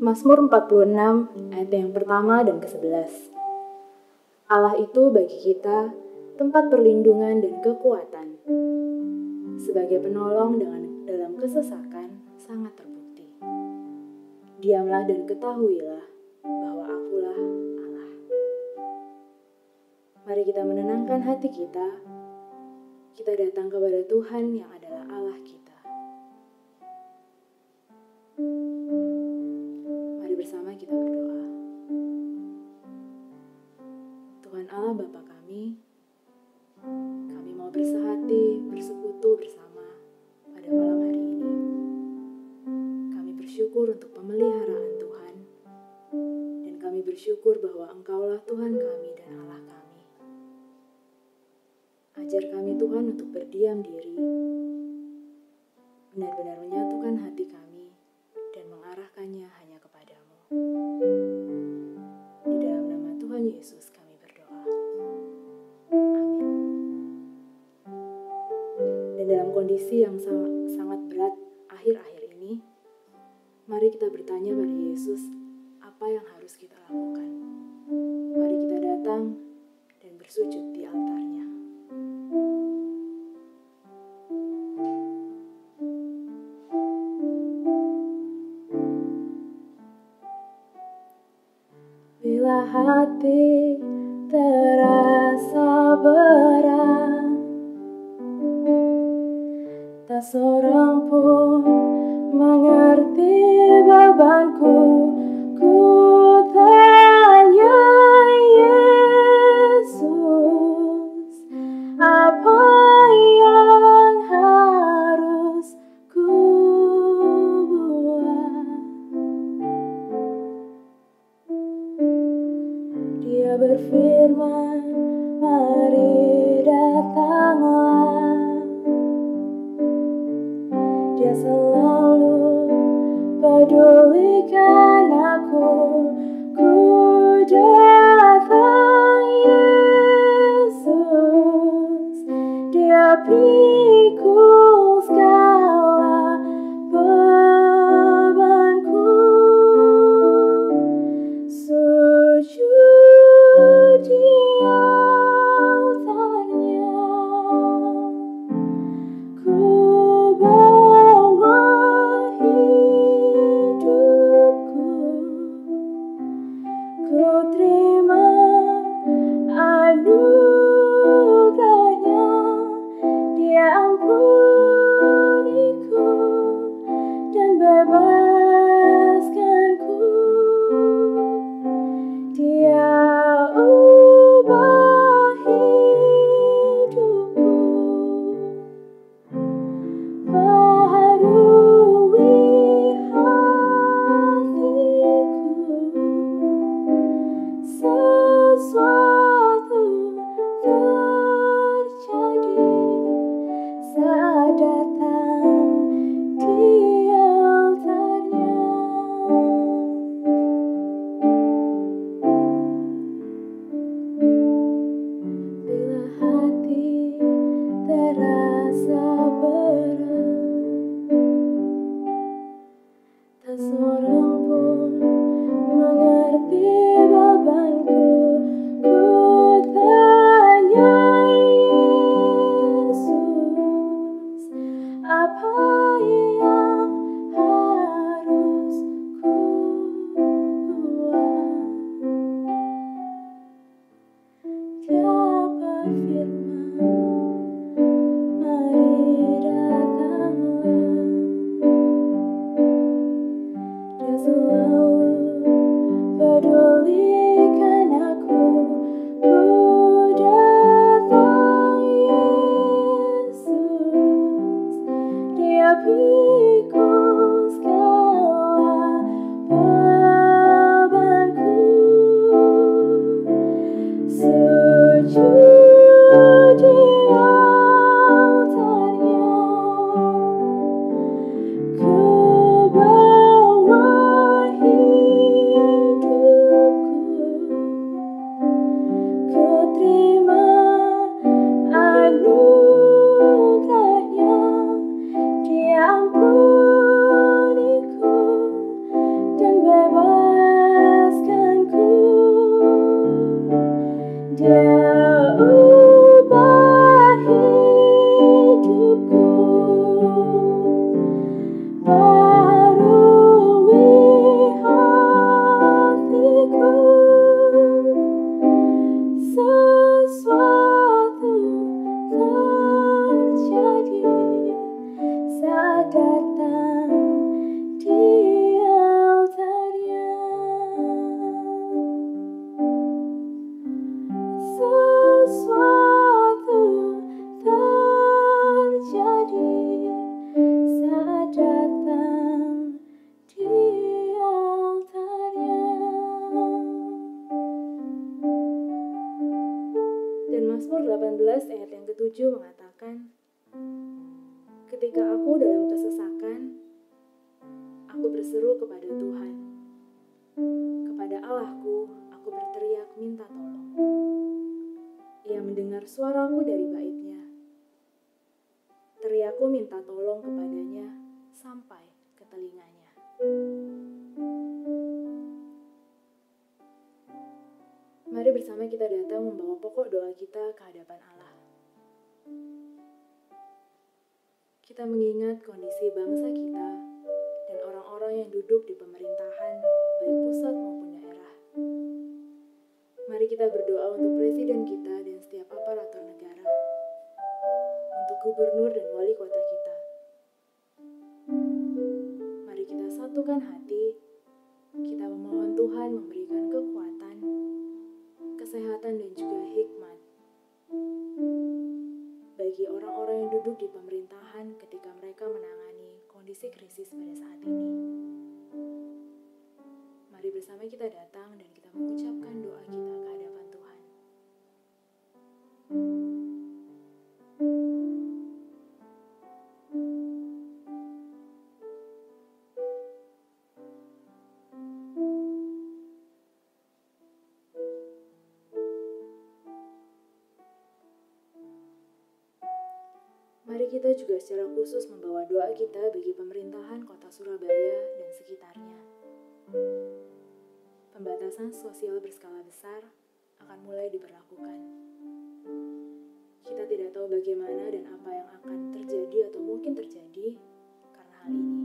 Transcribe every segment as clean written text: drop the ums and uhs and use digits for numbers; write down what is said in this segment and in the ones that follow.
Mazmur 46 ayat yang pertama dan ke-11. Allah itu bagi kita tempat perlindungan dan kekuatan. Sebagai penolong dalam kesesakan sangat terbukti. Diamlah dan ketahuilah bahwa akulah Allah. Mari kita menenangkan hati kita. Kita datang kepada Tuhan yang adalah Allah kita. Mari bersama kita berdoa. Tuhan Allah Bapa kami mau bersehati, bersekutu bersama pada malam hari ini. Kami bersyukur untuk pemeliharaan Tuhan, dan kami bersyukur bahwa Engkaulah Tuhan kami dan Allah kami. Ajar kami Tuhan untuk berdiam diri, benar-benar menyatukan hati kami dan mengarahkannya hanya kepadamu. Di dalam nama Tuhan Yesus kami berdoa. Amin. Dan dalam kondisi yang sangat berat akhir-akhir ini, mari kita bertanya pada Yesus, apa yang harus kita lakukan? Mari kita datang dan bersujud di altarnya. Bila hati terasa berat, tak seorang pun mengerti bebanku, ku tanya Yesus, apa yang harus ku buat? Dia berfirman, mari datanglah. Dia selalu pedulikan aku. Ku datang Yesus, Dia pikul segala bebanku. Sujud di altarnya, ku bawa hidupku, ku terima anugerahnya. Dia ampuniku dan bebaskanku. Dia ubah hidupku, baharui hatiku, Mazmur 18 ayat yang ke-7 mengatakan, ketika aku dalam kesesakan, aku berseru kepada Tuhan. Kepada Allahku, aku berteriak minta tolong. Ia mendengar suaraku dari baitnya. Teriakku minta tolong kepadanya sampai ke telinganya. Mari bersama kita datang membawa pokok doa kita ke hadapan Allah. Kita mengingat kondisi bangsa kita dan orang-orang yang duduk di pemerintahan, baik pusat maupun daerah. Mari kita berdoa untuk presiden kita dan setiap aparatur negara, untuk gubernur dan wali kota kita. Mari kita satukan hati, kita memohon Tuhan memberikan kekuatan, kesehatan dan juga hikmat bagi orang-orang yang duduk di pemerintahan ketika mereka menangani kondisi krisis pada saat ini. Mari bersama kita datang dan kita mengucapkan doa kita ke hadapan Tuhan. Mari kita juga secara khusus membawa doa kita bagi pemerintahan kota Surabaya dan sekitarnya. Pembatasan sosial berskala besar akan mulai diberlakukan. Kita tidak tahu bagaimana dan apa yang akan terjadi atau mungkin terjadi karena hal ini.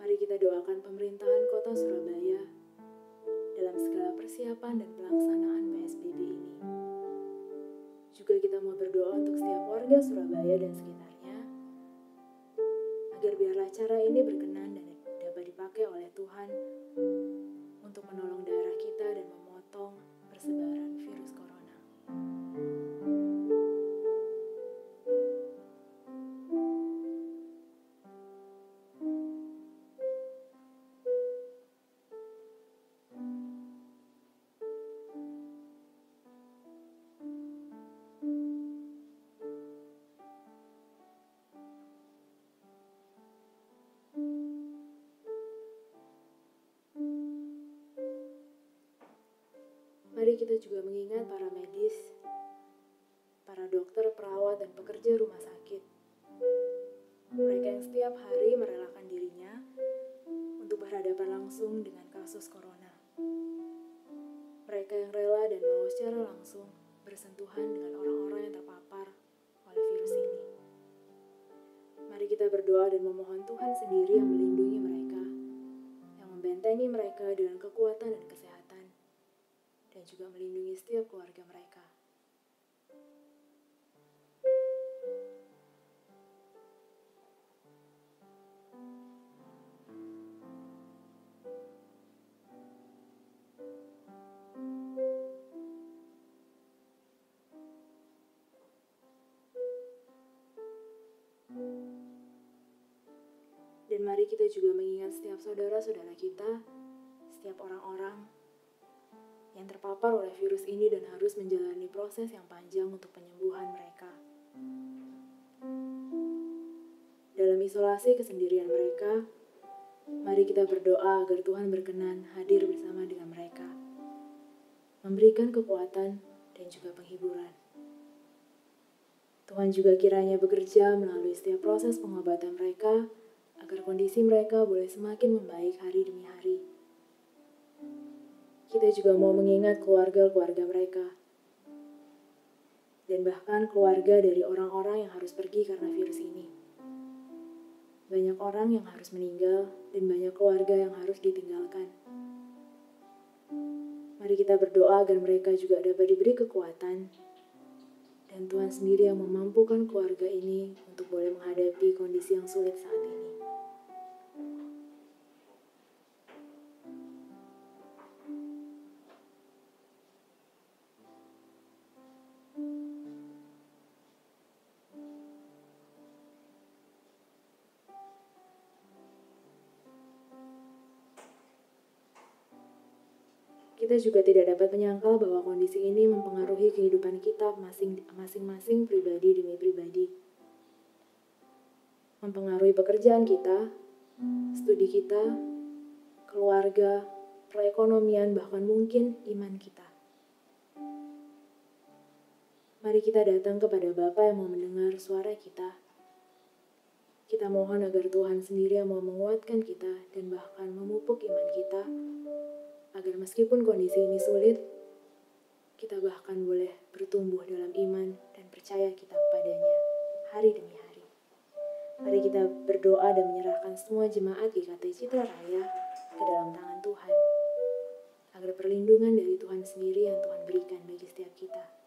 Mari kita doakan pemerintahan kota Surabaya dalam segala persiapan dan pelaksanaan PSBB ini. Juga kita mau berdoa untuk setiap warga Surabaya dan sekitarnya, agar biarlah cara ini berkenan dan dapat dipakai oleh Tuhan untuk menolong daerah kita dan memotong persebaran virus corona. Mari kita juga mengingat para medis, para dokter, perawat, dan pekerja rumah sakit. Mereka yang setiap hari merelakan dirinya untuk berhadapan langsung dengan kasus corona. Mereka yang rela dan mau secara langsung bersentuhan dengan orang-orang yang terpapar oleh virus ini. Mari kita berdoa dan memohon Tuhan sendiri yang melindungi mereka, yang membentengi mereka dengan kekuatan dan kesehatan, dan juga melindungi setiap keluarga mereka. Dan mari kita juga mengingat setiap saudara-saudara kita, setiap orang-orang yang terpapar oleh virus ini dan harus menjalani proses yang panjang untuk penyembuhan mereka. Dalam isolasi kesendirian mereka, mari kita berdoa agar Tuhan berkenan hadir bersama dengan mereka, memberikan kekuatan dan juga penghiburan. Tuhan juga kiranya bekerja melalui setiap proses pengobatan mereka, agar kondisi mereka boleh semakin membaik hari demi hari. Kita juga mau mengingat keluarga-keluarga mereka, dan bahkan keluarga dari orang-orang yang harus pergi karena virus ini. Banyak orang yang harus meninggal, dan banyak keluarga yang harus ditinggalkan. Mari kita berdoa agar mereka juga dapat diberi kekuatan, dan Tuhan sendiri yang memampukan keluarga ini untuk boleh menghadapi kondisi yang sulit saat ini. Kita juga tidak dapat menyangkal bahwa kondisi ini mempengaruhi kehidupan kita masing-masing pribadi demi pribadi. Mempengaruhi pekerjaan kita, studi kita, keluarga, perekonomian, bahkan mungkin iman kita. Mari kita datang kepada Bapa yang mau mendengar suara kita. Kita mohon agar Tuhan sendiri yang mau menguatkan kita dan bahkan memupuk iman kita, agar meskipun kondisi ini sulit, kita bahkan boleh bertumbuh dalam iman dan percaya kita kepadanya hari demi hari. Mari kita berdoa dan menyerahkan semua jemaat GKT Citra Raya ke dalam tangan Tuhan, agar perlindungan dari Tuhan sendiri yang Tuhan berikan bagi setiap kita.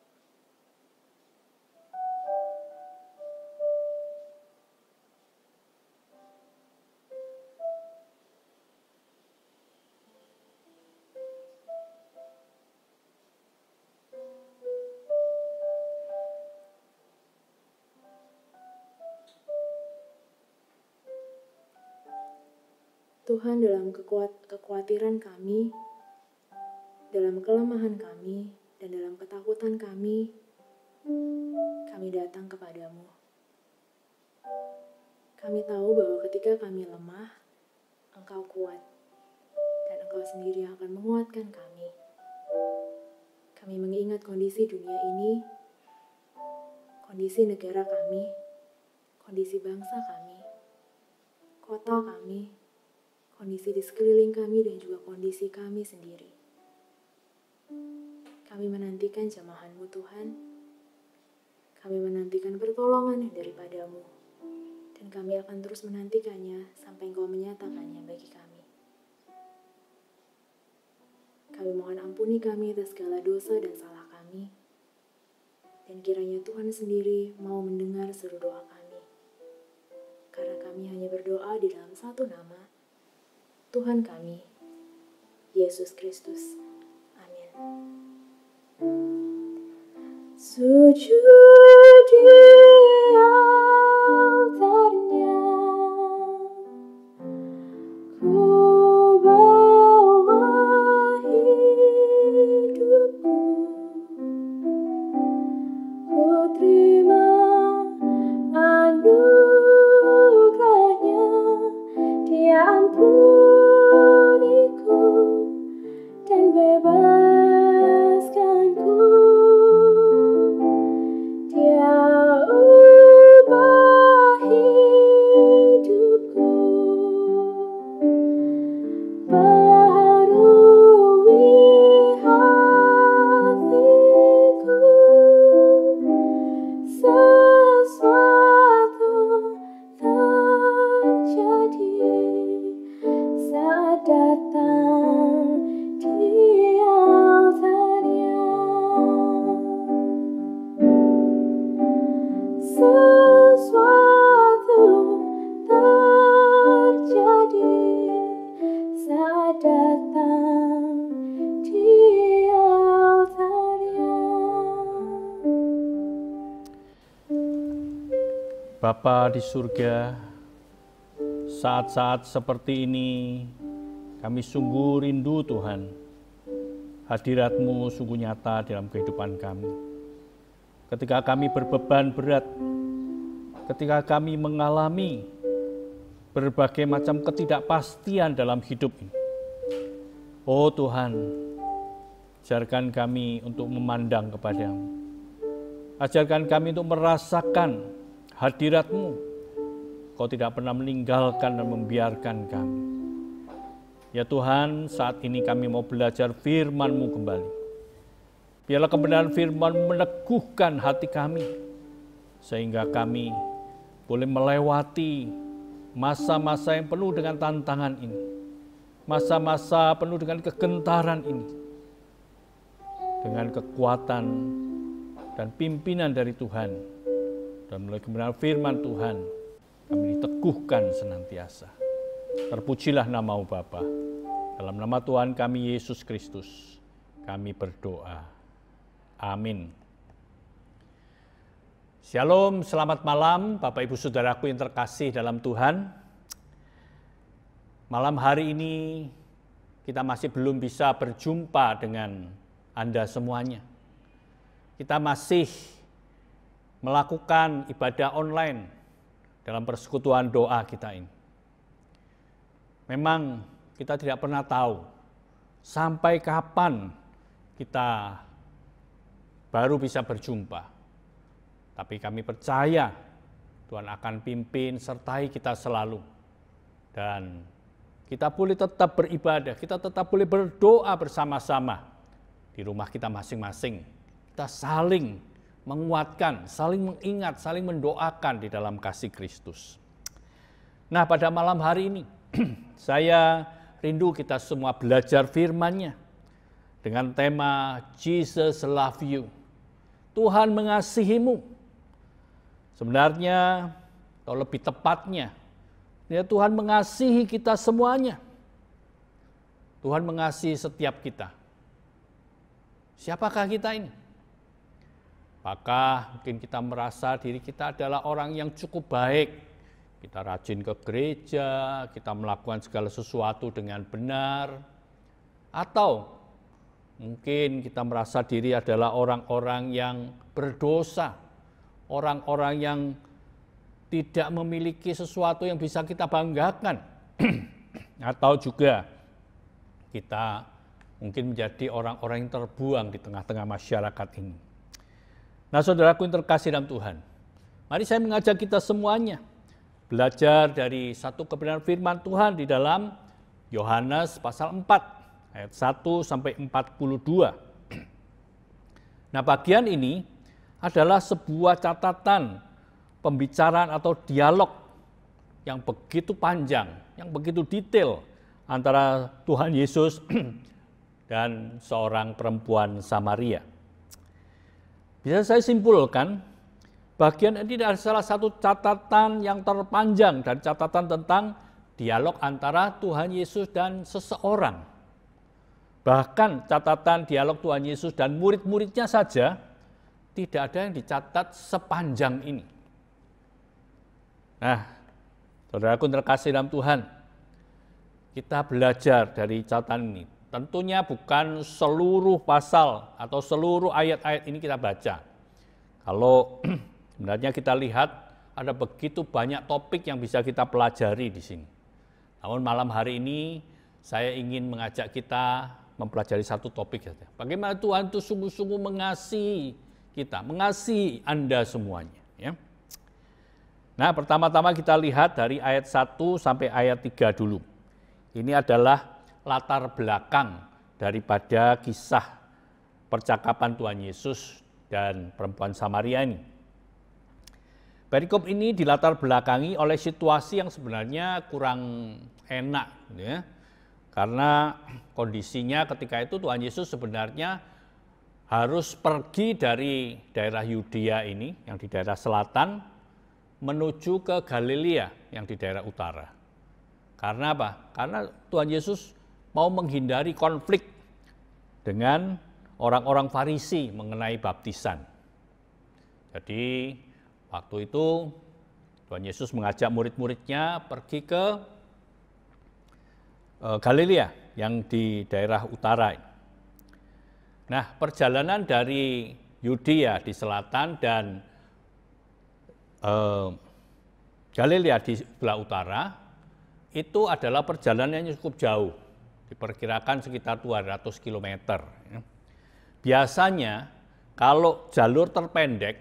Tuhan, dalam kekhawatiran kami, dalam kelemahan kami, dan dalam ketakutan kami datang kepadamu. Kami tahu bahwa ketika kami lemah, Engkau kuat, dan Engkau sendiri yang akan menguatkan kami. Kami mengingat kondisi dunia ini, kondisi negara kami, kondisi bangsa kami, kota kami, kondisi di sekeliling kami, dan juga kondisi kami sendiri. Kami menantikan jamahan-Mu Tuhan. Kami menantikan pertolongan daripada-Mu. Dan kami akan terus menantikannya sampai Engkau menyatakannya bagi kami. Kami mohon ampuni kami atas segala dosa dan salah kami. Dan kiranya Tuhan sendiri mau mendengar seru doa kami. Karena kami hanya berdoa di dalam satu nama, Tuhan kami, Yesus Kristus. Amin. Sujud di altarnya, ku bawa hidupku, ku terima anugerahnya, Dia ampuniku dan bebaskanku. Dia ubah hidupku, baharui hatiku, sesuatu terjadi saat datang di altarnya. Sesuatu terjadi saat datang di altarnya. Bapa di surga, saat-saat seperti ini kami sungguh rindu Tuhan. Hadirat-Mu sungguh nyata dalam kehidupan kami. Ketika kami berbeban berat, ketika kami mengalami berbagai macam ketidakpastian dalam hidup ini. Oh Tuhan, ajarkan kami untuk memandang kepada-Mu. Ajarkan kami untuk merasakan hadirat-Mu. Kau tidak pernah meninggalkan dan membiarkan kami. Ya Tuhan, saat ini kami mau belajar firman-Mu kembali. Biarlah kebenaran firman meneguhkan hati kami, sehingga kami boleh melewati masa-masa yang penuh dengan tantangan ini, masa-masa penuh dengan kegentaran ini, dengan kekuatan dan pimpinan dari Tuhan, dan melalui kebenaran firman Tuhan, kami diteguhkan senantiasa. Terpujilah nama-Mu Bapa. Dalam nama Tuhan kami Yesus Kristus, kami berdoa. Amin. Shalom, selamat malam Bapak Ibu Saudaraku yang terkasih dalam Tuhan. Malam hari ini kita masih belum bisa berjumpa dengan Anda semuanya. Kita masih melakukan ibadah online dalam persekutuan doa kita ini. Memang kita tidak pernah tahu sampai kapan kita baru bisa berjumpa. Tapi kami percaya Tuhan akan pimpin sertai kita selalu. Dan kita boleh tetap beribadah, kita tetap boleh berdoa bersama-sama di rumah kita masing-masing. Kita saling menguatkan, saling mengingat, saling mendoakan di dalam kasih Kristus. Nah, pada malam hari ini saya rindu kita semua belajar firman-Nya dengan tema Jesus love you. Tuhan mengasihimu. Sebenarnya, atau lebih tepatnya, ya Tuhan mengasihi kita semuanya. Tuhan mengasihi setiap kita. Siapakah kita ini? Apakah mungkin kita merasa diri kita adalah orang yang cukup baik? Kita rajin ke gereja, kita melakukan segala sesuatu dengan benar. Atau mungkin kita merasa diri adalah orang-orang yang berdosa, orang-orang yang tidak memiliki sesuatu yang bisa kita banggakan. Atau juga kita mungkin menjadi orang-orang yang terbuang di tengah-tengah masyarakat ini. Nah, saudaraku yang terkasih dalam Tuhan, mari saya mengajak kita semuanya belajar dari satu kebenaran firman Tuhan di dalam Yohanes pasal 4 ayat 1 sampai 42. Nah, bagian ini adalah sebuah catatan pembicaraan atau dialog yang begitu panjang, yang begitu detail antara Tuhan Yesus dan seorang perempuan Samaria. Bisa saya simpulkan, bagian ini adalah salah satu catatan yang terpanjang dan catatan tentang dialog antara Tuhan Yesus dan seseorang. Bahkan catatan dialog Tuhan Yesus dan murid-muridnya saja tidak ada yang dicatat sepanjang ini. Nah, saudaraku terkasih dalam Tuhan, kita belajar dari catatan ini. Tentunya bukan seluruh pasal atau seluruh ayat-ayat ini kita baca. Kalau sebenarnya kita lihat ada begitu banyak topik yang bisa kita pelajari di sini. Namun malam hari ini saya ingin mengajak kita mempelajari satu topik saja. Bagaimana Tuhan itu sungguh-sungguh mengasihi kita, mengasihi Anda semuanya. Ya. Nah, pertama-tama kita lihat dari ayat 1 sampai ayat 3 dulu. Ini adalah latar belakang daripada kisah percakapan Tuhan Yesus dan perempuan Samaria ini. Perikop ini dilatar belakangi oleh situasi yang sebenarnya kurang enak, ya. Karena kondisinya ketika itu Tuhan Yesus sebenarnya harus pergi dari daerah Yudea ini, yang di daerah selatan, menuju ke Galilea yang di daerah utara. Karena apa? Karena Tuhan Yesus mau menghindari konflik dengan orang-orang Farisi mengenai baptisan. Jadi waktu itu Tuhan Yesus mengajak murid-muridnya pergi ke Galilea yang di daerah utara. Nah, perjalanan dari Yudea di selatan dan Galilea di sebelah utara itu adalah perjalanan yang cukup jauh. Diperkirakan sekitar 200 km. Biasanya kalau jalur terpendek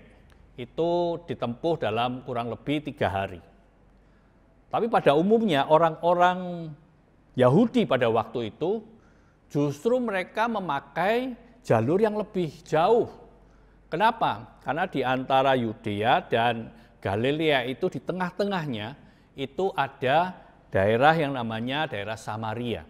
itu ditempuh dalam kurang lebih 3 hari. Tapi pada umumnya orang-orang Yahudi pada waktu itu justru mereka memakai jalur yang lebih jauh. Kenapa? Karena di antara Yudea dan Galilea itu di tengah-tengahnya itu ada daerah yang namanya daerah Samaria.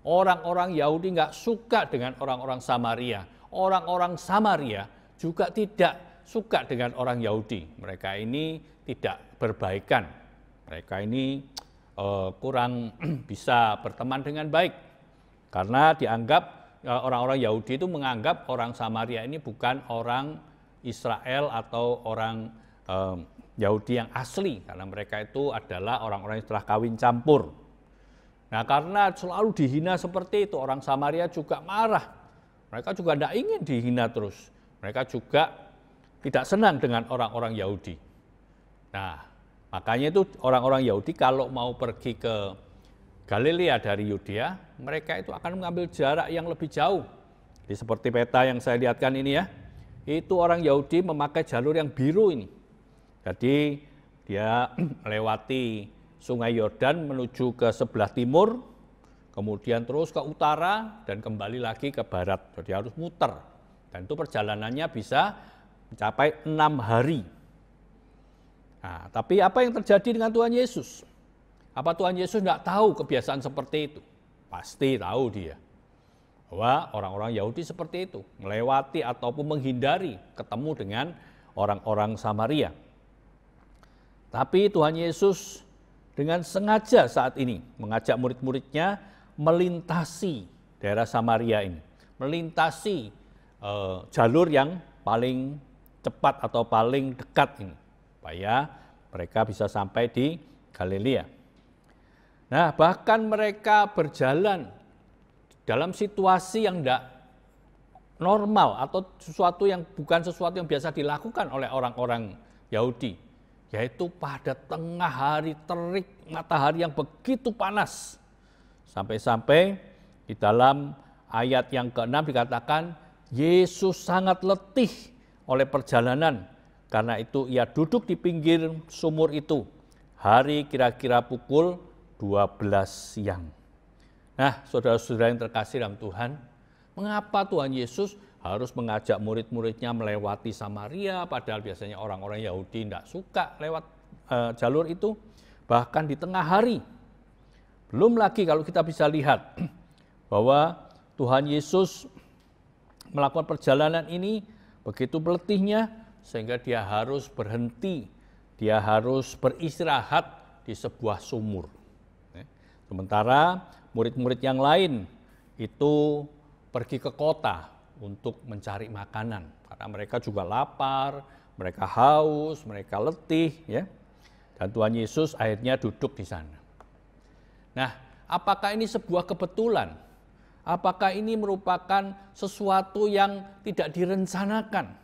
Orang-orang Yahudi nggak suka dengan orang-orang Samaria. Orang-orang Samaria juga tidak suka dengan orang Yahudi. Mereka ini tidak berbaikan. Mereka ini kurang bisa berteman dengan baik. Karena dianggap orang-orang Yahudi itu menganggap orang Samaria ini bukan orang Israel atau orang Yahudi yang asli. Karena mereka itu adalah orang-orang yang telah kawin campur. Nah, karena selalu dihina seperti itu, orang Samaria juga marah. Mereka juga tidak ingin dihina terus. Mereka juga tidak senang dengan orang-orang Yahudi. Nah, makanya itu orang-orang Yahudi kalau mau pergi ke Galilea dari Yudea, mereka itu akan mengambil jarak yang lebih jauh. Jadi seperti peta yang saya lihatkan ini ya, itu orang Yahudi memakai jalur yang biru ini. Jadi dia melewati Sungai Yordan menuju ke sebelah timur, kemudian terus ke utara dan kembali lagi ke barat. Jadi harus muter. Dan itu perjalanannya bisa mencapai 6 hari. Nah, tapi apa yang terjadi dengan Tuhan Yesus? Apa Tuhan Yesus tidak tahu kebiasaan seperti itu? Pasti tahu dia. Bahwa orang-orang Yahudi seperti itu, melewati ataupun menghindari ketemu dengan orang-orang Samaria. Tapi Tuhan Yesus dengan sengaja saat ini mengajak murid-muridnya melintasi daerah Samaria ini. Melintasi jalur yang paling cepat atau paling dekat ini. Supaya mereka bisa sampai di Galilea. Nah, bahkan mereka berjalan dalam situasi yang tidak normal atau sesuatu yang bukan sesuatu yang biasa dilakukan oleh orang-orang Yahudi, yaitu pada tengah hari terik matahari yang begitu panas. Sampai-sampai di dalam ayat yang ke-6 dikatakan, Yesus sangat letih oleh perjalanan. Karena itu ia duduk di pinggir sumur itu. Hari kira-kira pukul 12 siang. Nah, saudara-saudara yang terkasih dalam Tuhan, mengapa Tuhan Yesus harus mengajak murid-muridnya melewati Samaria, padahal biasanya orang-orang Yahudi tidak suka lewat jalur itu, bahkan di tengah hari. Belum lagi kalau kita bisa lihat bahwa Tuhan Yesus melakukan perjalanan ini begitu letihnya, sehingga dia harus berhenti, dia harus beristirahat di sebuah sumur. Sementara murid-murid yang lain itu pergi ke kota untuk mencari makanan, karena mereka juga lapar, mereka haus, mereka letih, ya. Dan Tuhan Yesus akhirnya duduk di sana. Nah, apakah ini sebuah kebetulan? Apakah ini merupakan sesuatu yang tidak direncanakan?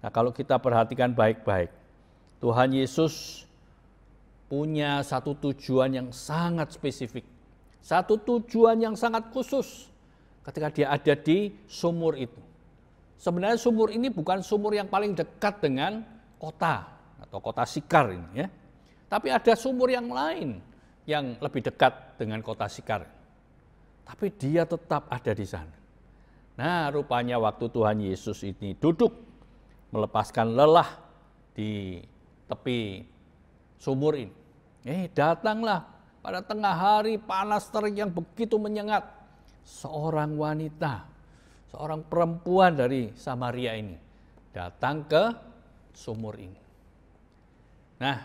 Nah, kalau kita perhatikan baik-baik, Tuhan Yesus punya satu tujuan yang sangat spesifik, satu tujuan yang sangat khusus ketika dia ada di sumur itu. Sebenarnya sumur ini bukan sumur yang paling dekat dengan kota atau kota Sikar ini, ya. Tapi ada sumur yang lain yang lebih dekat dengan kota Sikar. Tapi dia tetap ada di sana. Nah, rupanya waktu Tuhan Yesus ini duduk melepaskan lelah di tepi sumur ini, datanglah pada tengah hari panas terik yang begitu menyengat, seorang wanita, seorang perempuan dari Samaria ini datang ke sumur ini. Nah,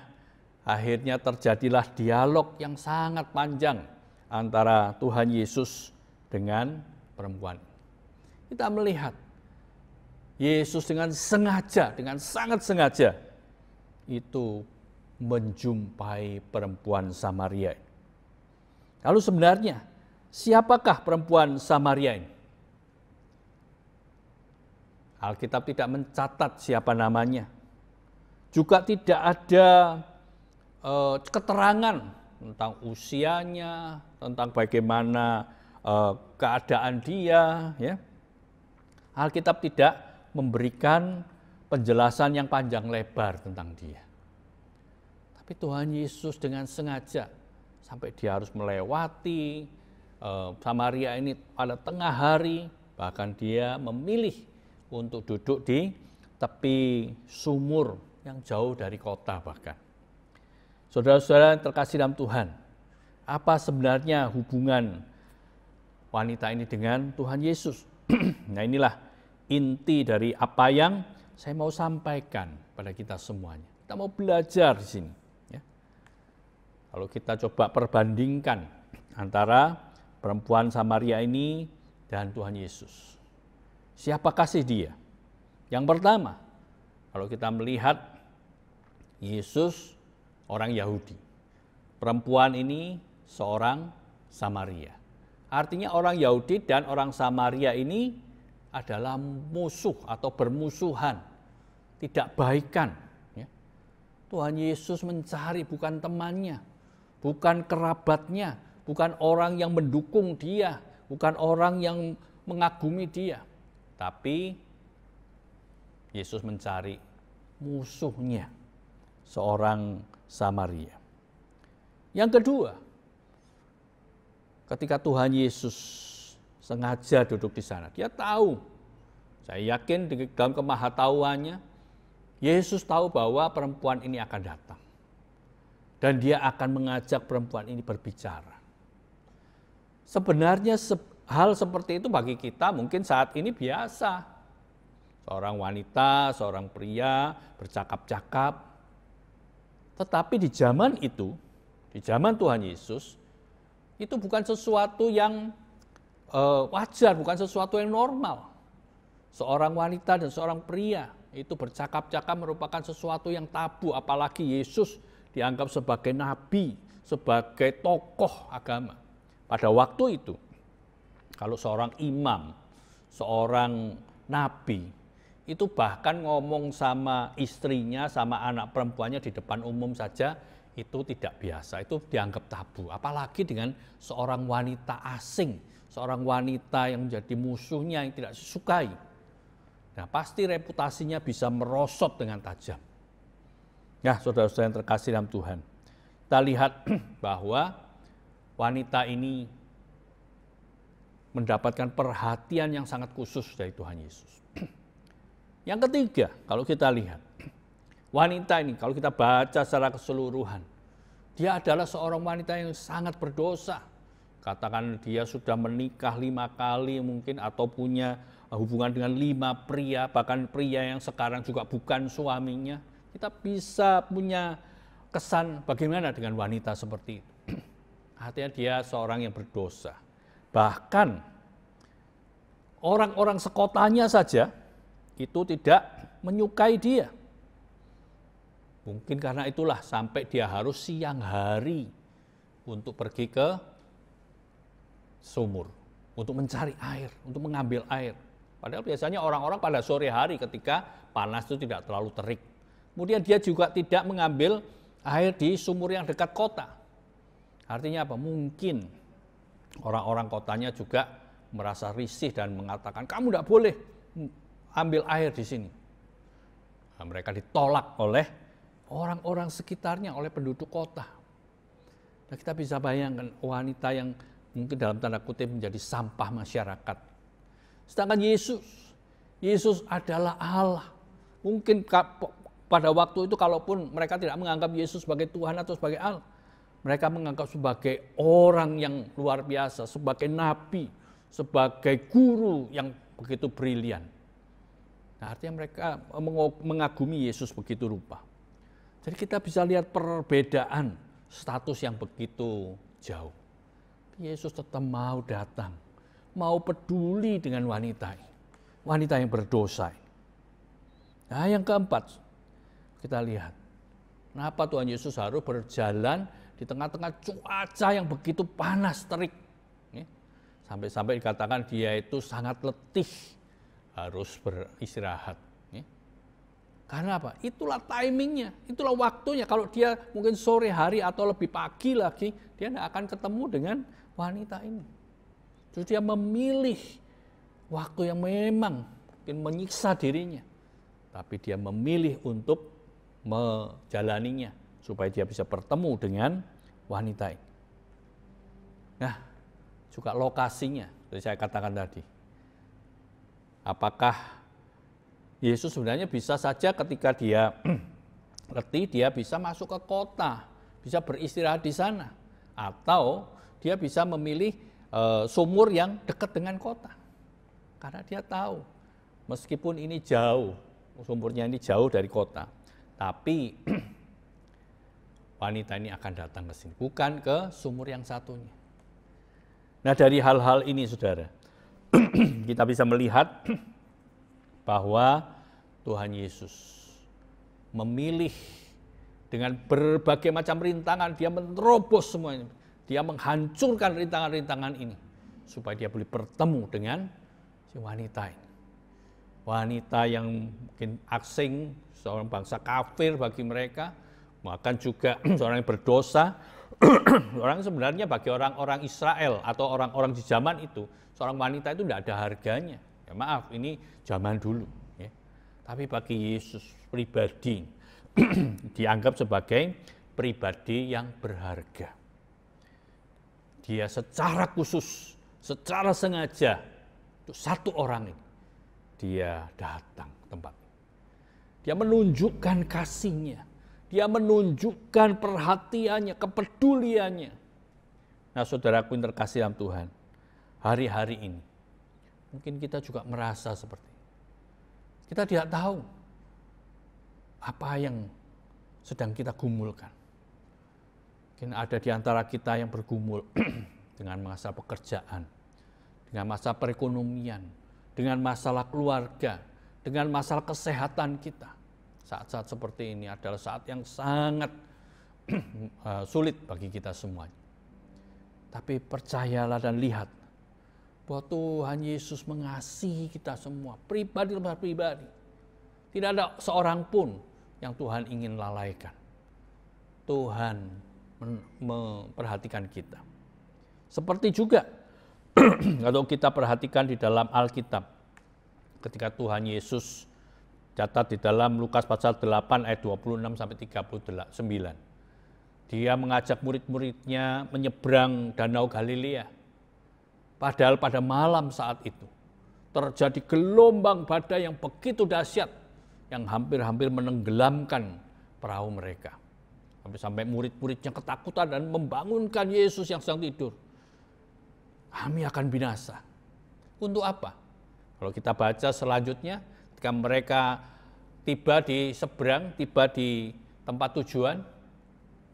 akhirnya terjadilah dialog yang sangat panjang antara Tuhan Yesus dengan perempuan. Kita melihat Yesus dengan sengaja, dengan sangat sengaja itu menjumpai perempuan Samaria. Lalu sebenarnya siapakah perempuan Samaria ini? Alkitab tidak mencatat siapa namanya. Juga tidak ada keterangan tentang usianya, tentang bagaimana keadaan dia, ya. Alkitab tidak memberikan penjelasan yang panjang lebar tentang dia. Tapi Tuhan Yesus dengan sengaja sampai dia harus melewati Samaria ini pada tengah hari, bahkan dia memilih untuk duduk di tepi sumur yang jauh dari kota bahkan. Saudara-saudara yang terkasih dalam Tuhan, apa sebenarnya hubungan wanita ini dengan Tuhan Yesus? Nah, inilah inti dari apa yang saya mau sampaikan pada kita semuanya. Kita mau belajar di sini. Ya. Kalau kita coba perbandingkan antara perempuan Samaria ini dan Tuhan Yesus. Siapakah sih dia? Yang pertama, kalau kita melihat Yesus orang Yahudi. Perempuan ini seorang Samaria. Artinya orang Yahudi dan orang Samaria ini adalah musuh atau bermusuhan, tidak baikan. Ya. Tuhan Yesus mencari bukan temannya, bukan kerabatnya, bukan orang yang mendukung dia, bukan orang yang mengagumi dia, tapi Yesus mencari musuhnya, seorang Samaria. Yang kedua, ketika Tuhan Yesus sengaja duduk di sana, dia tahu, saya yakin di dalam kemahatauannya, Yesus tahu bahwa perempuan ini akan datang. Dan dia akan mengajak perempuan ini berbicara. Sebenarnya hal seperti itu bagi kita mungkin saat ini biasa. Seorang wanita, seorang pria bercakap-cakap. Tetapi di zaman itu, di zaman Tuhan Yesus, itu bukan sesuatu yang wajar, bukan sesuatu yang normal. Seorang wanita dan seorang pria itu bercakap-cakap merupakan sesuatu yang tabu, apalagi Yesus dianggap sebagai nabi, sebagai tokoh agama. Pada waktu itu, kalau seorang imam, seorang nabi, itu bahkan ngomong sama istrinya, sama anak perempuannya di depan umum saja, itu tidak biasa, itu dianggap tabu. Apalagi dengan seorang wanita asing, seorang wanita yang menjadi musuhnya yang tidak disukai. Nah, pasti reputasinya bisa merosot dengan tajam. Ya, saudara-saudara yang terkasih dalam Tuhan, kita lihat bahwa wanita ini mendapatkan perhatian yang sangat khusus dari Tuhan Yesus. Yang ketiga, kalau kita lihat, wanita ini kalau kita baca secara keseluruhan, dia adalah seorang wanita yang sangat berdosa. Katakan dia sudah menikah 5 kali mungkin, atau punya hubungan dengan 5 pria, bahkan pria yang sekarang juga bukan suaminya. Kita bisa punya kesan bagaimana dengan wanita seperti itu. Artinya dia seorang yang berdosa. Bahkan orang-orang sekotanya saja itu tidak menyukai dia. Mungkin karena itulah sampai dia harus siang hari untuk pergi ke sumur, untuk mencari air, untuk mengambil air. Padahal biasanya orang-orang pada sore hari ketika panas itu tidak terlalu terik. Kemudian dia juga tidak mengambil air di sumur yang dekat kota. Artinya apa? Mungkin orang-orang kotanya juga merasa risih dan mengatakan, kamu tidak boleh ambil air di sini. Nah, mereka ditolak oleh orang-orang sekitarnya, oleh penduduk kota. Nah, kita bisa bayangkan wanita yang mungkin dalam tanda kutip menjadi sampah masyarakat. Sedangkan Yesus adalah Allah. Mungkin pada waktu itu kalaupun mereka tidak menganggap Yesus sebagai Tuhan atau sebagai Allah, mereka menganggap sebagai orang yang luar biasa, sebagai nabi, sebagai guru yang begitu brilian. Nah, artinya mereka mengagumi Yesus begitu rupa. Jadi kita bisa lihat perbedaan status yang begitu jauh. Yesus tetap mau datang, mau peduli dengan wanita ini, wanita yang berdosa ini. Nah, yang keempat, kita lihat, kenapa Tuhan Yesus harus berjalan di tengah-tengah cuaca yang begitu panas, terik. Sampai-sampai dikatakan dia itu sangat letih, harus beristirahat. Karena apa? Itulah timingnya, itulah waktunya. Kalau dia mungkin sore hari atau lebih pagi lagi, dia tidak akan ketemu dengan wanita ini. Terus dia memilih waktu yang memang mungkin menyiksa dirinya. Tapi dia memilih untuk menjalaninya supaya dia bisa bertemu dengan wanita ini. Nah, juga lokasinya, seperti saya katakan tadi. Apakah Yesus sebenarnya bisa saja ketika dia letih, dia bisa masuk ke kota, bisa beristirahat di sana. Atau dia bisa memilih sumur yang dekat dengan kota. Karena dia tahu, meskipun ini jauh, sumurnya ini jauh dari kota, tapi wanita ini akan datang ke sini, bukan ke sumur yang satunya. Nah, dari hal-hal ini, saudara, kita bisa melihat bahwa Tuhan Yesus memilih dengan berbagai macam rintangan, dia menerobos semuanya Dia menghancurkan rintangan-rintangan ini supaya dia boleh bertemu dengan si wanita ini. Wanita yang mungkin asing, seorang bangsa kafir bagi mereka, bahkan juga seorang yang berdosa. Orang sebenarnya bagi orang-orang Israel atau orang-orang di zaman itu, seorang wanita itu tidak ada harganya. Ya maaf, ini zaman dulu. Ya. Tapi bagi Yesus pribadi, dianggap sebagai pribadi yang berharga. Dia secara khusus, secara sengaja, untuk satu orang ini, dia datang ke tempat ini. Dia menunjukkan kasihnya, dia menunjukkan perhatiannya, kepeduliannya. Nah, saudaraku yang terkasih dalam Tuhan, hari-hari ini, mungkin kita juga merasa seperti ini. Kita tidak tahu apa yang sedang kita gumulkan. Mungkin ada di antara kita yang bergumul dengan masalah pekerjaan, dengan masalah perekonomian, dengan masalah keluarga, dengan masalah kesehatan kita. Saat-saat seperti ini adalah saat yang sangat sulit bagi kita semuanya. Tapi percayalah dan lihat bahwa Tuhan Yesus mengasihi kita semua, pribadi lepas pribadi. Tidak ada seorang pun yang Tuhan ingin lalaikan. Tuhan memperhatikan kita. Seperti juga kalau kita perhatikan di dalam Alkitab, ketika Tuhan Yesus catat di dalam Lukas pasal 8 ayat 26 sampai 39. Dia mengajak murid-muridnya menyeberang Danau Galilea. Padahal pada malam saat itu terjadi gelombang badai yang begitu dahsyat yang hampir-hampir menenggelamkan perahu mereka. Sampai murid-muridnya ketakutan dan membangunkan Yesus yang sedang tidur. Kami akan binasa. Untuk apa? Kalau kita baca selanjutnya, ketika mereka tiba di seberang, tiba di tempat tujuan,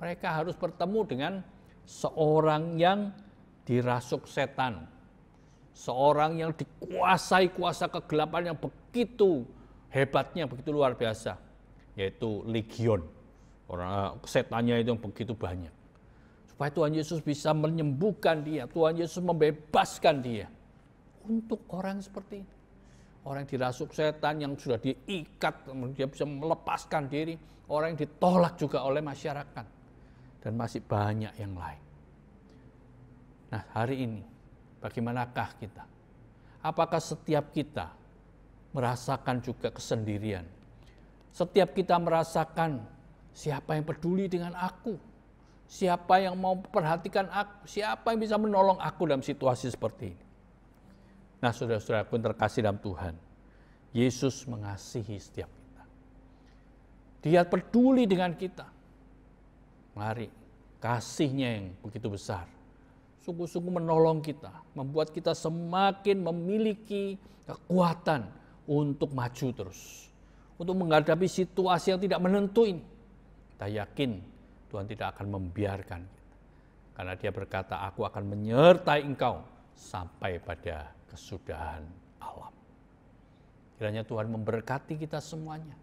mereka harus bertemu dengan seorang yang dirasuk setan. Seorang yang dikuasai kuasa kegelapan yang begitu hebatnya, begitu luar biasa. Yaitu legion. Orang setannya itu yang begitu banyak. Supaya Tuhan Yesus bisa menyembuhkan dia, Tuhan Yesus membebaskan dia. Untuk orang seperti ini. Orang yang dirasuk setan, yang sudah diikat, dia bisa melepaskan diri. Orang yang ditolak juga oleh masyarakat. Dan masih banyak yang lain. Nah, hari ini, bagaimanakah kita? Apakah setiap kita merasakan juga kesendirian? Setiap kita merasakan siapa yang peduli dengan aku? Siapa yang mau perhatikan aku? Siapa yang bisa menolong aku dalam situasi seperti ini? Nah, saudara-saudaraku yang terkasih dalam Tuhan, Yesus mengasihi setiap kita. Dia peduli dengan kita. Mari, kasih-Nya yang begitu besar, sungguh-sungguh menolong kita, membuat kita semakin memiliki kekuatan untuk maju terus, untuk menghadapi situasi yang tidak menentu ini. Kita yakin Tuhan tidak akan membiarkan kita. Karena Dia berkata, aku akan menyertai engkau sampai pada kesudahan alam. Kiranya Tuhan memberkati kita semuanya.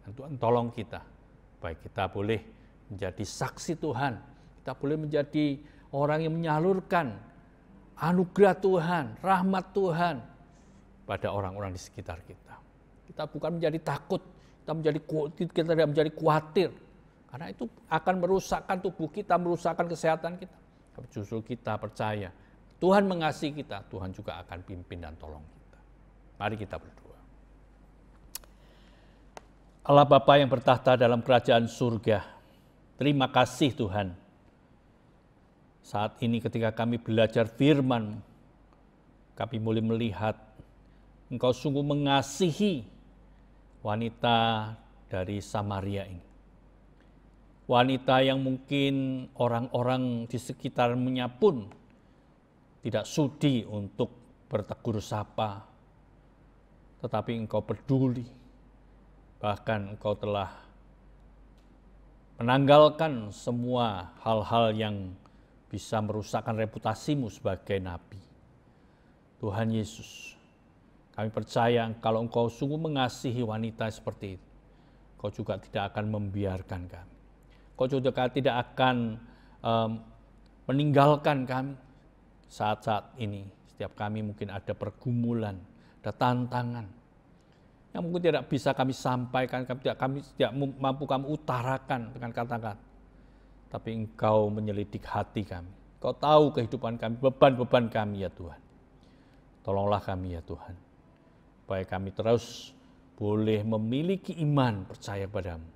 Dan Tuhan tolong kita, baik kita boleh menjadi saksi Tuhan, kita boleh menjadi orang yang menyalurkan anugerah Tuhan, rahmat Tuhan pada orang-orang di sekitar kita. Kita bukan menjadi takut, kita tidak menjadi khawatir, karena itu akan merusakkan tubuh kita, merusakkan kesehatan kita. Tapi justru kita percaya, Tuhan mengasihi kita, Tuhan juga akan pimpin dan tolong kita. Mari kita berdoa. Allah Bapa yang bertahta dalam kerajaan surga, terima kasih Tuhan. Saat ini ketika kami belajar firman, kami mulai melihat Engkau sungguh mengasihi wanita dari Samaria ini. Wanita yang mungkin orang-orang di sekitarnya pun tidak sudi untuk bertegur sapa, tetapi Engkau peduli. Bahkan Engkau telah menanggalkan semua hal-hal yang bisa merusakkan reputasimu sebagai nabi. Tuhan Yesus, kami percaya kalau Engkau sungguh mengasihi wanita seperti itu, Engkau juga tidak akan membiarkan kami. Engkau juga tidak akan meninggalkan kami saat-saat ini. Setiap kami mungkin ada pergumulan, ada tantangan yang mungkin tidak bisa kami sampaikan, kami tidak mampu kami utarakan dengan kata-kata. Tapi Engkau menyelidik hati kami. Engkau tahu kehidupan kami, beban-beban kami ya Tuhan. Tolonglah kami ya Tuhan, supaya kami terus boleh memiliki iman percaya padamu.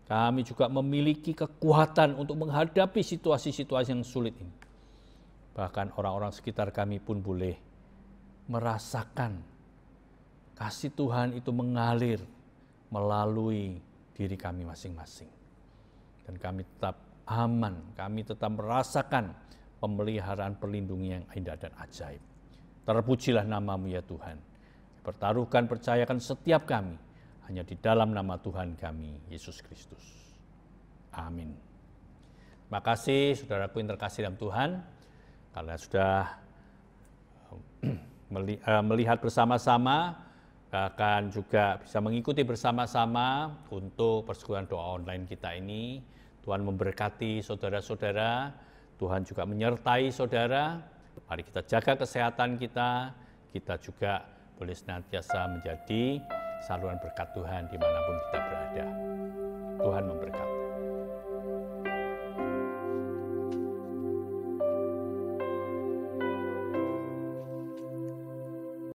Kami juga memiliki kekuatan untuk menghadapi situasi-situasi yang sulit ini. Bahkan orang-orang sekitar kami pun boleh merasakan kasih Tuhan itu mengalir melalui diri kami masing-masing. Dan kami tetap aman, kami tetap merasakan pemeliharaan perlindungan yang indah dan ajaib. Terpujilah nama-Mu ya Tuhan. Pertaruhkan, percayakan setiap kami hanya di dalam nama Tuhan kami, Yesus Kristus. Amin. Terima kasih saudaraku yang terkasih dalam Tuhan. Kalian sudah melihat bersama-sama, bahkan juga bisa mengikuti bersama-sama untuk persekutuan doa online kita ini. Tuhan memberkati saudara-saudara, Tuhan juga menyertai saudara. Mari kita jaga kesehatan kita juga boleh senantiasa menjadi saluran berkat Tuhan dimanapun kita berada. Tuhan memberkati.